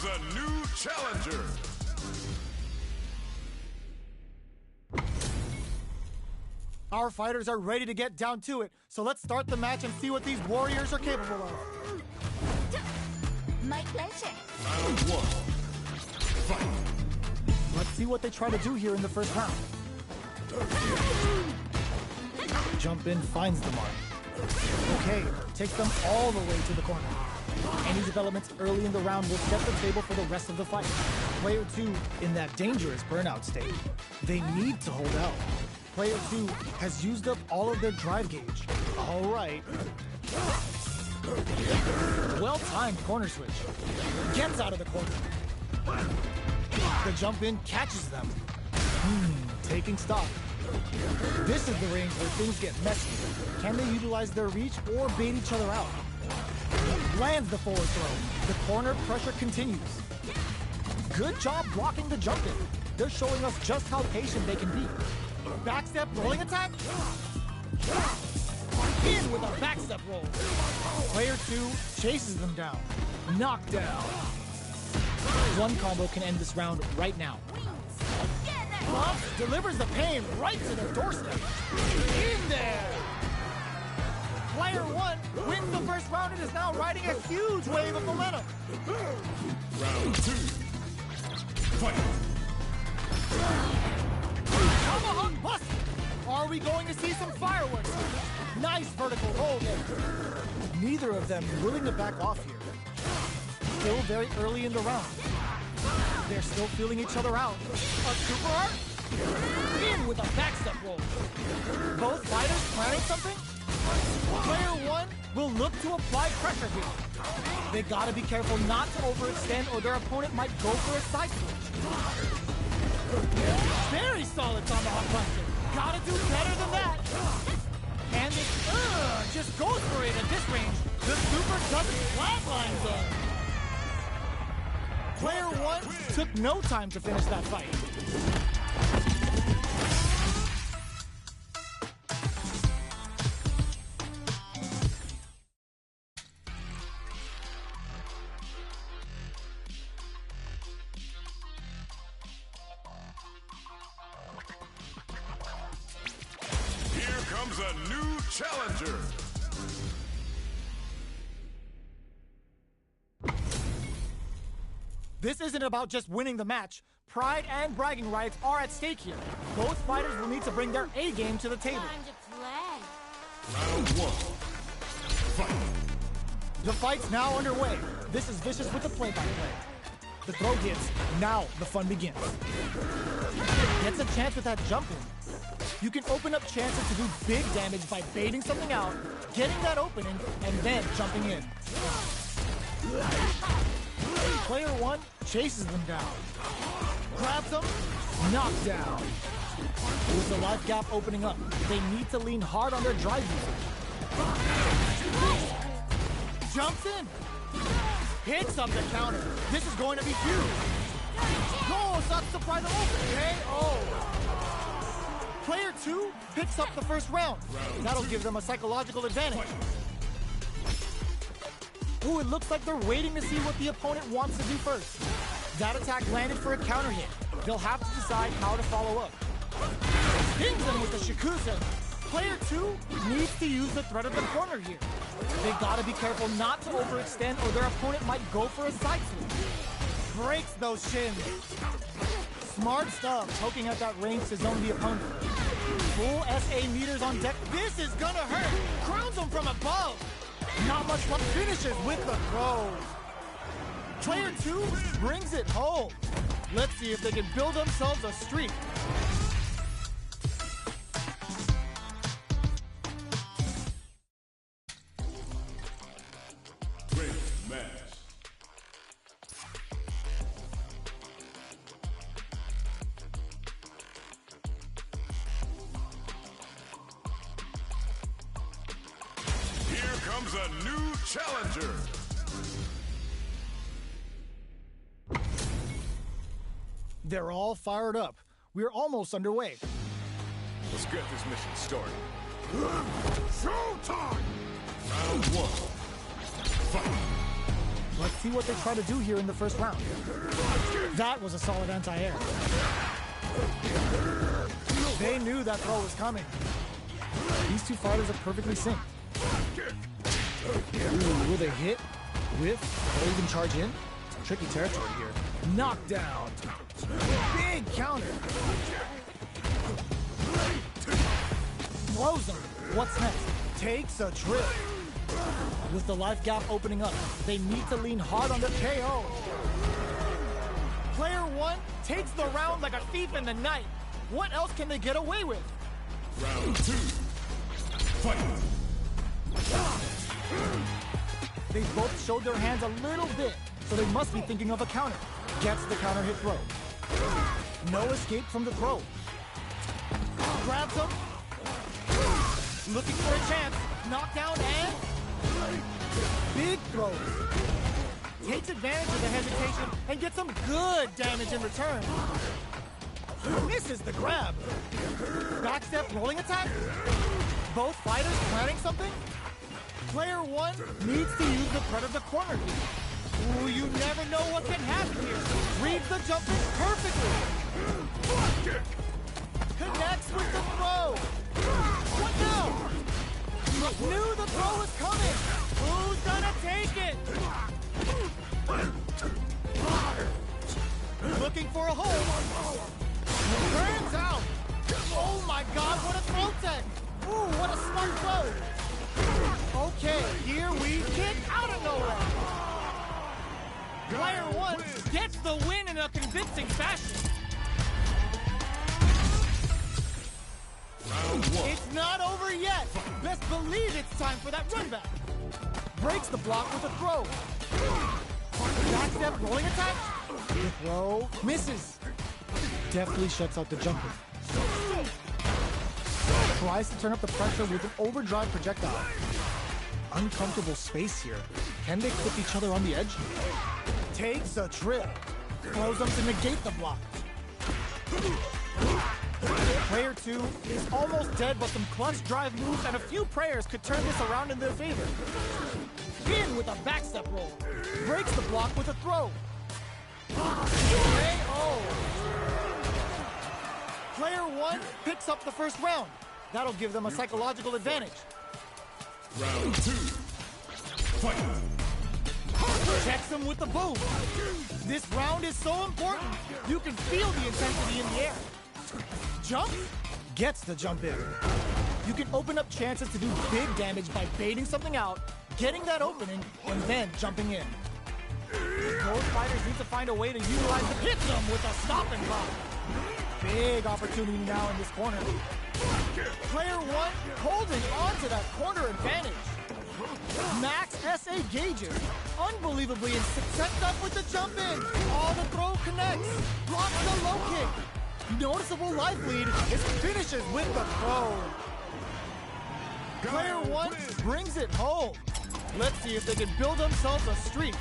comes a new challenger. Our fighters are ready to get down to it, so let's start the match and see what these warriors are capable of. My pleasure. Round one. Fight. Let's see what they try to do here in the first round. Jump in finds the mark. Okay, takes them all the way to the corner. Any developments early in the round will set the table for the rest of the fight. Player 2 in that dangerous burnout state. They need to hold out. Player 2 has used up all of their drive gauge. All right. Well-timed corner switch. Gets out of the corner. The jump in catches them. Taking stock. This is the range where things get messy. Can they utilize their reach or bait each other out? Lands the forward throw. The corner pressure continues. Good job blocking the jump in. They're showing us just how patient they can be. Backstep rolling attack. In with a backstep roll. Player 2 chases them down. Knockdown. One combo can end this round right now. Buff delivers the pain right to their doorstep. In there! Player 1 wins the first round and is now riding a huge wave of momentum. Round 2. Fight. Tomahawk bust! Are we going to see some fireworks? Nice vertical roll there. Neither of them willing to back off here. Still very early in the round. They're still feeling each other out. A super art? In with a backstep roll. Both fighters planning something? Player 1 will look to apply pressure here. They gotta be careful not to overextend or their opponent might go for a side switch. Very solid tomahawk buster. Gotta do better than that. And it just goes for it at this range. The super doesn't flatline though. Player 1 took no time to finish that fight. Here comes a new challenger. This isn't about just winning the match. Pride and bragging rights are at stake here. Both fighters will need to bring their A game to the table. Time to play. Round 1. Fight. The fight's now underway. This is Vicious with the play-by-play. The throw hits. Now the fun begins. Gets a chance with that jump in. You can open up chances to do big damage by baiting something out, getting that opening, and then jumping in. Player 1 chases them down. Grabs them, knockdown. With the life gap opening up, they need to lean hard on their drive user. Jumps in. Hits up the counter. This is going to be huge. No, such surprise open. KO. Player 2 picks up the first round. That'll give them a psychological advantage. Ooh, it looks like they're waiting to see what the opponent wants to do first. That attack landed for a counter hit. They'll have to decide how to follow up. Pings them with the Shikusen. Player 2 needs to use the threat of the corner here. They gotta be careful not to overextend or their opponent might go for a side switch. Breaks those shins. Smart stuff, poking at that range to zone the opponent. Full SA meters on deck. This is gonna hurt. Crowns them from above. Not much luck. Finishes with the throws. Player 2 brings it home. Let's see if they can build themselves a streak. Great match. Here comes a new challenger. They're all fired up. We're almost underway. Let's get this mission started. Showtime! Round 1. Fight. Let's see what they try to do here in the first round. That was a solid anti-air. They knew that throw was coming. These two fighters are perfectly synced. Ooh, will they hit, whiff, or even charge in? Some tricky territory here. Knockdown. Big counter. Throws him. What's next? Takes a trip. With the life gap opening up, they need to lean hard on the KO. Player one takes the round like a thief in the night. What else can they get away with? Round 2. Fight. They both showed their hands a little bit, so they must be thinking of a counter. Gets the counter hit throw. No escape from the throw. Grabs him. Looking for a chance. Knockdown and big throws. Takes advantage of the hesitation and gets some good damage in return. Misses the grab. Backstep rolling attack. Both fighters planning something. Player one needs to use the predator corner here. Ooh, you never know what can happen here. Reads the jump in perfectly. Connects with the throw. What now? Knew the throw was coming. Who's gonna take it? Looking for a hole. Turns out. Oh my God, what a throw tech. Ooh, what a smart throw. Okay, here we kick out of nowhere. Player one gets the win in a convincing fashion. It's not over yet. Best believe it's time for that run back. Breaks the block with a throw. Backstep rolling attack. The throw misses. Deftly shuts out the jumper. Tries to turn up the pressure with an overdrive projectile. Uncomfortable space here. Can they clip each other on the edge? Takes a trip. Throws them to negate the block. Player two is almost dead, but some clutch drive moves and a few prayers could turn this around in their favor. In with a backstep roll. Breaks the block with a throw. KO. Player one picks up the first round. That'll give them a psychological advantage. Round 2. Fight. Checks him with the boom. This round is so important. You can feel the intensity in the air. Jump. Gets the jump in. You can open up chances to do big damage by baiting something out, getting that opening, and then jumping in. Both fighters need to find a way to utilize the hit them with a stop and block. Big opportunity now in this corner. Player one holding on to that corner advantage. Max SA gauges. Unbelievably sets up with the jump in. Oh, the throw connects. Blocks the low kick. Noticeable life lead is finishes with the throw. Player one brings it home. Let's see if they can build themselves a streak.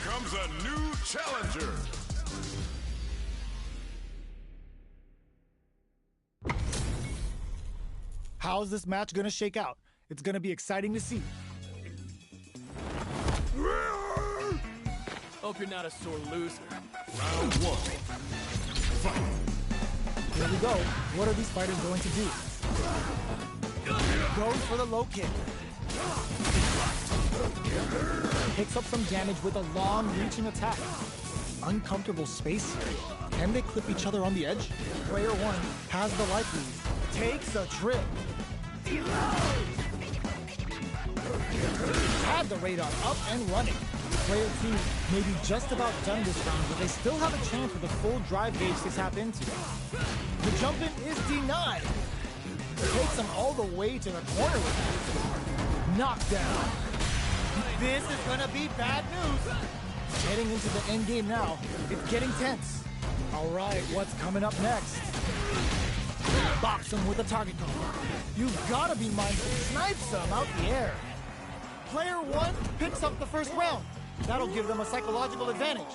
Comes a new challenger. How's this match gonna shake out? It's gonna be exciting to see. Hope you're not a sore loser. Round 1. Fight. Here we go. What are these fighters going to do? Goes for the low kick. Picks up some damage with a long reaching attack. Uncomfortable space here. Can they clip each other on the edge? Player one has the life lead. Takes a trip. Had the radar up and running. Player two may be just about done this round, but they still have a chance with a full drive gauge to tap into. The jump in is denied. Takes them all the way to the corner with that. Knockdown. This is gonna be bad news. Heading into the end game now. It's getting tense. All right, what's coming up next? Bops him with a target combo. You've gotta be mindful. Snipes him out the air. Player 1 picks up the first round. That'll give them a psychological advantage.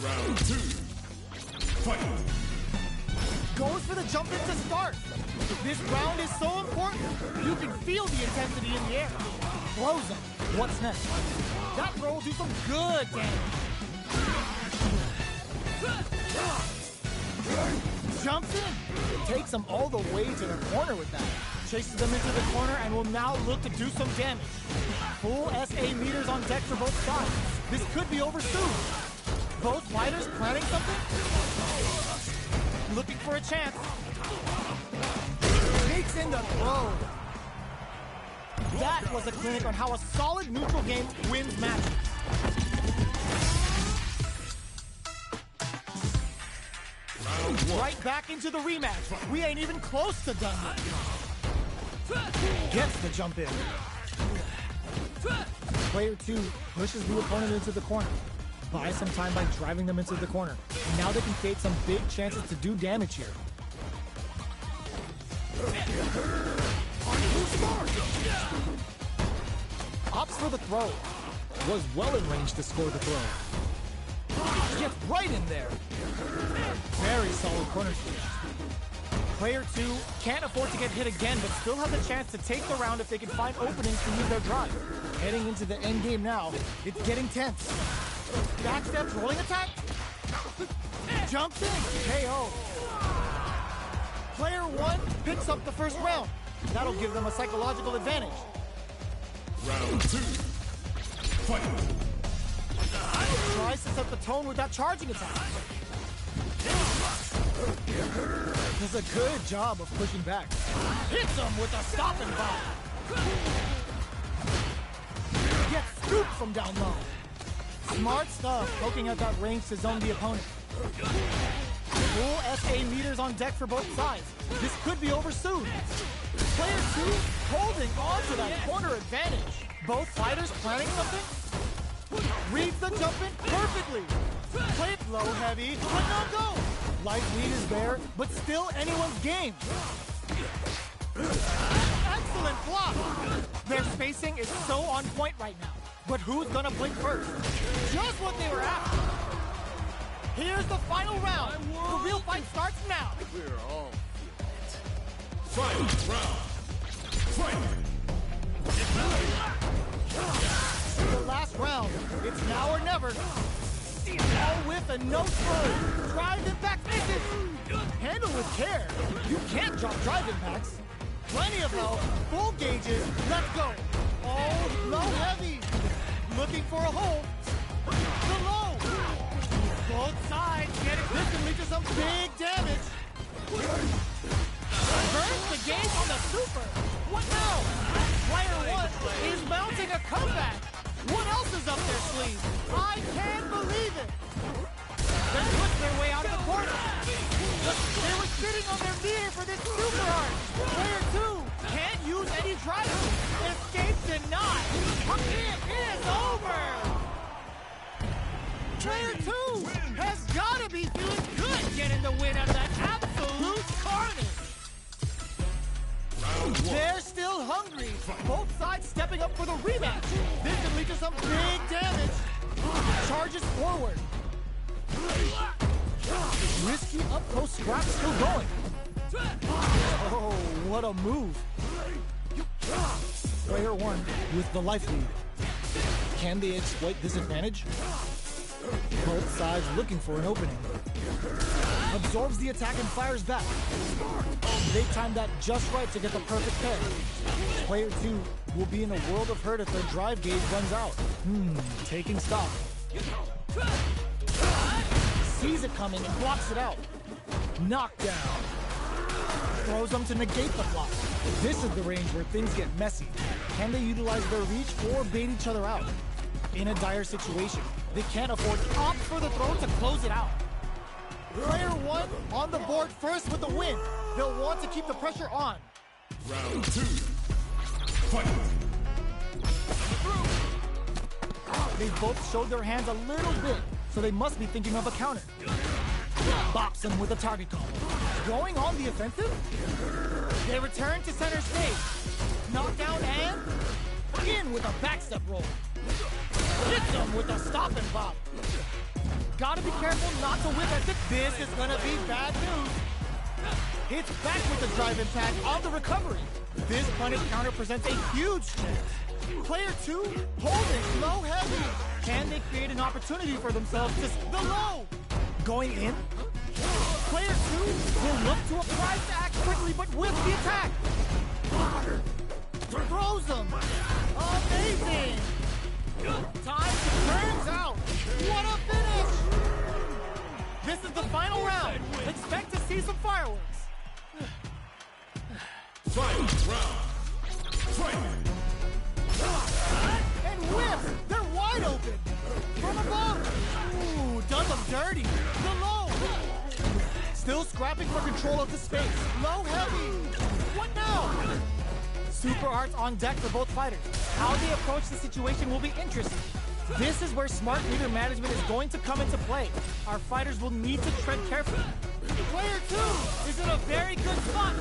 Round 2. Fight. Goes for the jump in to start. This round is so important. You can feel the intensity in the air. Throws him. What's next? That throw will do some good damage. Jumps in. Takes them all the way to the corner with that. Chases them into the corner and will now look to do some damage. Full SA meters on deck for both sides. This could be over soon. Both fighters planning something? Looking for a chance. Takes in the throw. That was a clinic on how a solid neutral game wins matches. Right back into the rematch. We ain't even close to done yet. Gets the jump in. Player 2 pushes the opponent into the corner. Buys some time by driving them into the corner. And now they can create some big chances to do damage here. Opts for the throw. Was well in range to score the throw. Gets right in there. Very solid corner switch. Player 2 can't afford to get hit again, but still has a chance to take the round if they can find openings to use their drive. Heading into the end game now, it's getting tense. Backsteps, rolling attack. Jumps in, KO. Player 1 picks up the first round. That'll give them a psychological advantage. Round 2. Fight. Tries to set the tone with that charging attack. Does a good job of pushing back. Hits him with a stopping bomb. Gets scooped from down low. Smart stuff, poking at that range to zone the opponent. Full SA meters on deck for both sides. This could be over soon. Player 2 holding on to that corner advantage. Both fighters planning something? Reads the jump in perfectly. Play it low heavy, but no go. Light lead is there, but still anyone's game. Excellent block. Their spacing is so on point right now. But who's gonna blink first? Just what they were after. Here's the final round. The real fight starts now. We're all fight round. Fight. The last round. It's now or never. All whiff and no throw. Drive impact misses. Handle with care. You can't drop drive impacts. Plenty of low. Full gauges. Let's go. Oh, low heavy. Looking for a hole. The low. Both sides getting this can lead to some big damage. Burns the game on the super. What now? Player 1 is mounting a comeback. What else is up their sleeve? I can't believe it. They pushed their way out of the corner. They were sitting on their mirror for this super art. Player 2 can't use any driver. Escape denied. It is over. Player 2 has got to be feeling good getting the win out of that absolute carnage. They're still hungry. Both sides stepping up for the rematch. This could lead to some big damage. Charges forward. Risky up-close scrap still going. Oh, what a move. Player 1 with the life lead. Can they exploit this advantage? Both sides looking for an opening. Absorbs the attack and fires back. They timed that just right to get the perfect pair. Player 2 will be in a world of hurt if their drive gauge runs out. Taking stock. Sees it coming and blocks it out. Knockdown. Throws them to negate the block. This is the range where things get messy. Can they utilize their reach or bait each other out? In a dire situation, they can't afford to opt for the throw to close it out. Player 1 on the board first with the win. They'll want to keep the pressure on. Round 2. Fight. They both showed their hands a little bit, so they must be thinking of a counter. Bops them with a target combo. Going on the offensive? They return to center stage. Knockdown and in with a backstep roll. Hits him with a stop and bop. Gotta be careful not to whip as if this is gonna be bad news. Hits back with the drive impact on the recovery. This punish counter presents a huge chance. Player 2 holding low heavy. Can they create an opportunity for themselves to the low? Going in? Player 2 will look to apply the act quickly, but with the attack. Throws him. Amazing. Time turns out. What a finish. This is the final round. Expect to see some fireworks. Final round. Fight! And whips. They're wide open. From above. Ooh, does them dirty. The low. Still scrapping for control of the space. Low heavy. What now? Super arts on deck for both fighters. How they approach the situation will be interesting. This is where smart leader management is going to come into play. Our fighters will need to tread carefully. Player 2 is in a very good spot.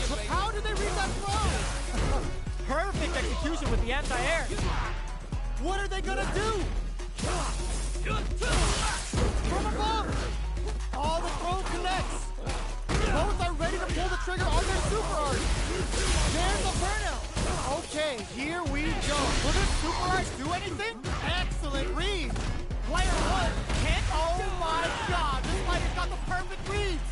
But how did they read that throw? Perfect execution with the anti-air. What are they gonna do? From above. All the throw connects. Both are ready to pull the trigger on their super art. There's the burnout. Okay, here we go. Will the super art do anything? Excellent read. Player 1 can't. Oh my God, this fighter's got the perfect reads.